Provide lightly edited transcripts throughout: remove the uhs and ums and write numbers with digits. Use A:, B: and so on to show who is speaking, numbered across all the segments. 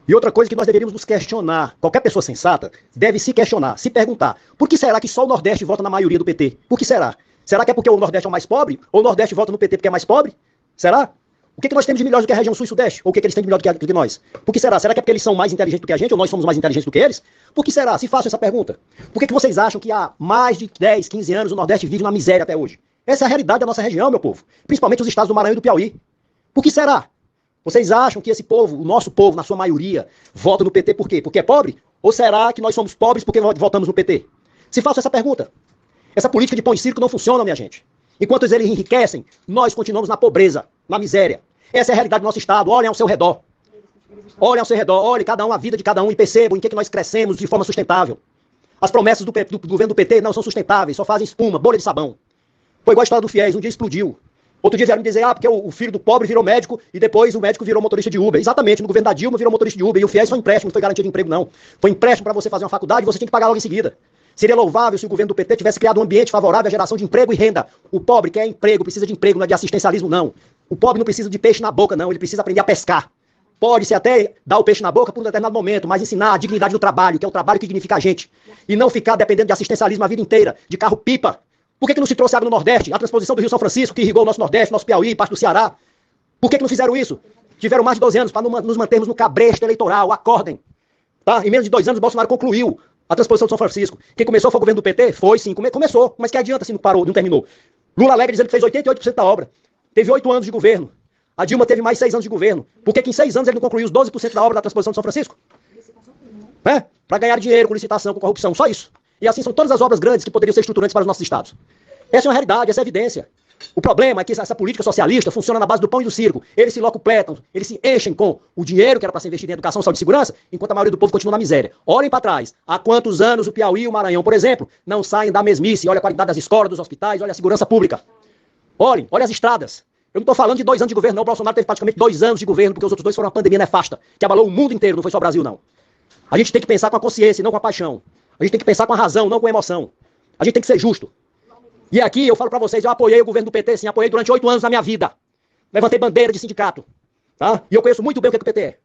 A: E outra coisa que nós deveríamos nos questionar, qualquer pessoa sensata deve se questionar, se perguntar, por que será que só o Nordeste vota na maioria do PT? Por que será? Será que é porque o Nordeste é o mais pobre? Ou o Nordeste vota no PT porque é mais pobre? Será? O que nós temos de melhor do que a região sul e sudeste? Ou o que eles têm de melhor do que nós? Por que será? Será que é porque eles são mais inteligentes do que a gente? Ou nós somos mais inteligentes do que eles? Por que será? Se façam essa pergunta. Por que vocês acham que há mais de 10, 15 anos o Nordeste vive na miséria até hoje? Essa é a realidade da nossa região, meu povo. Principalmente os estados do Maranhão e do Piauí. Por que será? Vocês acham que esse povo, o nosso povo, na sua maioria, vota no PT por quê? Porque é pobre? Ou será que nós somos pobres porque votamos no PT? Se façam essa pergunta. Essa política de pão e circo não funciona, minha gente. Enquanto eles enriquecem, nós continuamos na pobreza, na miséria. Essa é a realidade do nosso estado. Olhem ao seu redor. Olhem ao seu redor. Olhem cada um, a vida de cada um e percebam em que nós crescemos de forma sustentável. As promessas do governo do PT não são sustentáveis, só fazem espuma, bolha de sabão. Foi igual a história do FIES, um dia explodiu. Outro dia vieram me dizer, porque o filho do pobre virou médico e depois o médico virou motorista de Uber. Exatamente, no governo da Dilma virou motorista de Uber. E o FIES foi empréstimo, não foi garantia de emprego, não. Foi empréstimo para você fazer uma faculdade e você tinha que pagar logo em seguida. Seria louvável se o governo do PT tivesse criado um ambiente favorável à geração de emprego e renda. O pobre quer emprego, precisa de emprego, não é de assistencialismo, não. O pobre não precisa de peixe na boca, não. Ele precisa aprender a pescar. Pode-se até dar o peixe na boca por um determinado momento, mas ensinar a dignidade do trabalho, que é o trabalho que dignifica a gente. E não ficar dependendo de assistencialismo a vida inteira, de carro-pipa. Por que não se trouxe água no Nordeste? A transposição do Rio São Francisco, que irrigou o nosso Nordeste, nosso Piauí, parte do Ceará. Por que não fizeram isso? Tiveram mais de 12 anos para nos mantermos no cabresto eleitoral. Acordem. Tá? Em menos de 2 anos, o Bolsonaro concluiu a transposição do São Francisco. Quem começou foi o governo do PT? Foi sim, começou. Mas que adianta se não parou, não terminou? Lula alega dizendo que fez 88% da obra. Teve 8 anos de governo. A Dilma teve mais 6 anos de governo. Por que em 6 anos ele não concluiu os 12% da obra da transposição do São Francisco? Para ganhar dinheiro com licitação, com corrupção, só isso. E assim são todas as obras grandes que poderiam ser estruturantes para os nossos estados. Essa é uma realidade, essa é a evidência. O problema é que essa política socialista funciona na base do pão e do circo. Eles se locupletam, eles se enchem com o dinheiro que era para ser investido em educação, saúde e segurança, enquanto a maioria do povo continua na miséria. Olhem para trás. Há quantos anos o Piauí e o Maranhão, por exemplo, não saem da mesmice? Olha a qualidade das escolas, dos hospitais, olha a segurança pública. Olhem as estradas. Eu não estou falando de 2 anos de governo, não. O Bolsonaro teve praticamente 2 anos de governo, porque os outros 2 foram uma pandemia nefasta, que abalou o mundo inteiro, não foi só o Brasil, não. A gente tem que pensar com a consciência e não com a paixão. A gente tem que pensar com a razão, não com a emoção. A gente tem que ser justo. E aqui eu falo pra vocês, eu apoiei o governo do PT, sim, apoiei durante 8 anos na minha vida. Levantei bandeira de sindicato. Tá? E eu conheço muito bem o que é o PT é.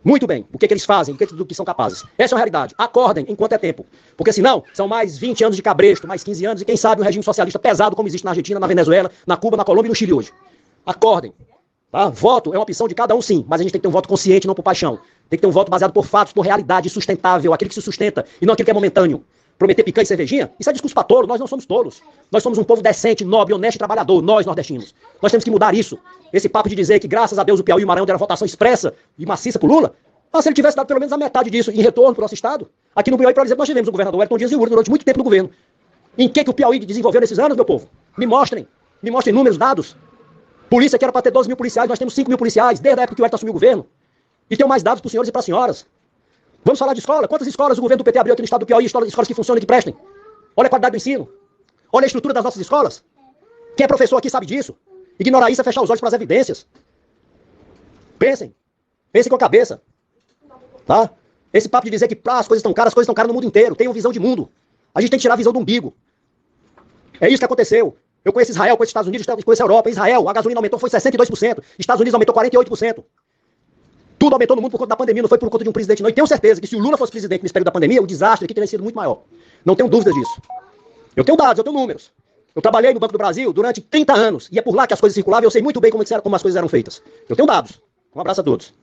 A: Muito bem, o que eles fazem, do que são capazes. Essa é a realidade. Acordem enquanto é tempo. Porque senão, são mais 20 anos de cabresto, mais 15 anos, e quem sabe um regime socialista pesado como existe na Argentina, na Venezuela, na Cuba, na Colômbia e no Chile hoje. Acordem. Tá? Voto é uma opção de cada um, sim, mas a gente tem que ter um voto consciente, não por paixão. Tem que ter um voto baseado por fatos, por realidade, sustentável, aquele que se sustenta, e não aquele que é momentâneo. Prometer picanha e cervejinha? Isso é discurso para touro, nós não somos touros. Nós somos um povo decente, nobre, honesto e trabalhador, nós nordestinos. Nós temos que mudar isso. Esse papo de dizer que graças a Deus o Piauí e o Maranhão deram votação expressa e maciça pro Lula, se ele tivesse dado pelo menos a metade disso em retorno pro nosso estado. Aqui no Piauí, por exemplo, nós tivemos o governador Wellington Dias e Uri durante muito tempo no governo. Em que o Piauí desenvolveu nesses anos, meu povo? Me mostrem números, dados. Polícia que era para ter 12 mil policiais, nós temos 5 mil policiais, desde a época que o Wellington assumiu o governo. E tenho mais dados para os senhores e para as senhoras. Vamos falar de escola? Quantas escolas o governo do PT abriu aqui no estado do Piauí, escolas que funcionam e que prestem? Olha a qualidade do ensino. Olha a estrutura das nossas escolas. Quem é professor aqui sabe disso. Ignorar isso é fechar os olhos para as evidências. Pensem com a cabeça. Tá? Esse papo de dizer que as coisas estão caras no mundo inteiro. Tenham visão de mundo. A gente tem que tirar a visão do umbigo. É isso que aconteceu. Eu conheço Israel, conheço Estados Unidos, conheço a Europa. Israel, a gasolina aumentou, foi 62%. Estados Unidos aumentou 48%. Tudo aumentou no mundo por conta da pandemia, não foi por conta de um presidente, não. E tenho certeza que se o Lula fosse presidente nesse período da pandemia, o desastre aqui teria sido muito maior. Não tenho dúvidas disso. Eu tenho dados, eu tenho números. Eu trabalhei no Banco do Brasil durante 30 anos. E é por lá que as coisas circulavam e eu sei muito bem como as coisas eram feitas. Eu tenho dados. Um abraço a todos.